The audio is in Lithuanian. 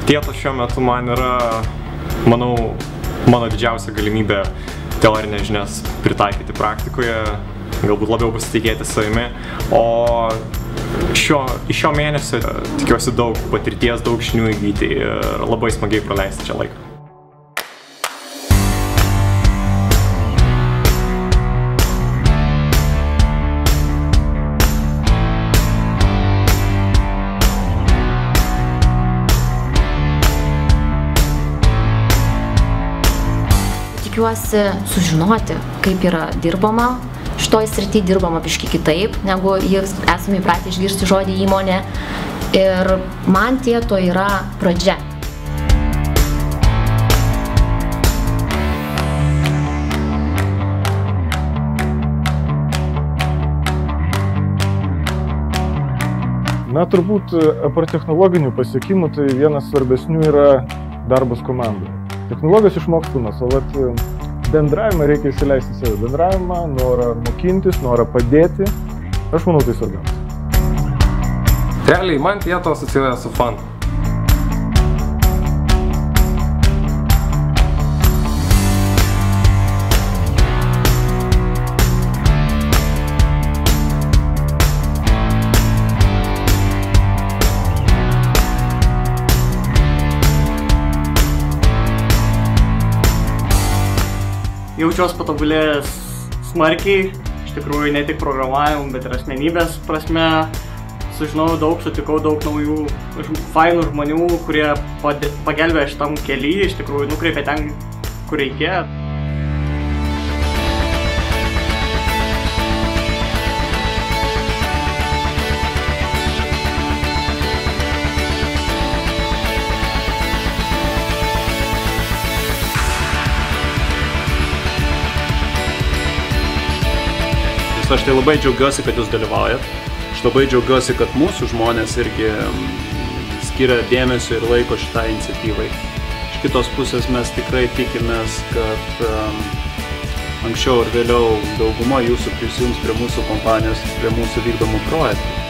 Tietos šiuo metu man yra, manau, mano didžiausia galimybė teorinės žinias pritaikyti praktikoje, galbūt labiau pasitikėti savimi, o iš šio mėnesio tikiuosi daug patirties, daug žinių įgyti ir labai smagiai praleisti čia laiką. Tikiuosi sužinoti, kaip yra dirbama. Šitoj srity dirbama biški kitaip, negu esame įpratę išgirsti žodį įmonė. Ir man Tieto yra pradžia. Na, turbūt apart technologinių pasiekimų, tai vienas svarbesnių yra darbas komandai. Technologijos išmokstamas, o bendravimą reikia įsileisti save. Bendravimą, norą mokintis, norą padėti. Aš manau, tai svarbiausia. Realiai, man Tieto asocijuoja su fun. Jaučiuosi patobulėjęs smarkiai, iš tikrųjų ne tik programavimu, bet ir asmenybės prasme. Sužinojau daug, sutikau daug naujų fainų žmonių, kurie pagelbėjo šitam kely, iš tikrųjų nukreipė ten, kur reikėjo. Aš tai labai džiaugiuosi, kad jūs dalyvaujat. Aš labai džiaugiuosi, kad mūsų žmonės irgi skiria dėmesio ir laiko šitai iniciatyvai. Iš kitos pusės mes tikrai tikimės, kad anksčiau ir vėliau dauguma jūsų prisijungs prie mūsų kompanijos, prie mūsų vykdomų projektų.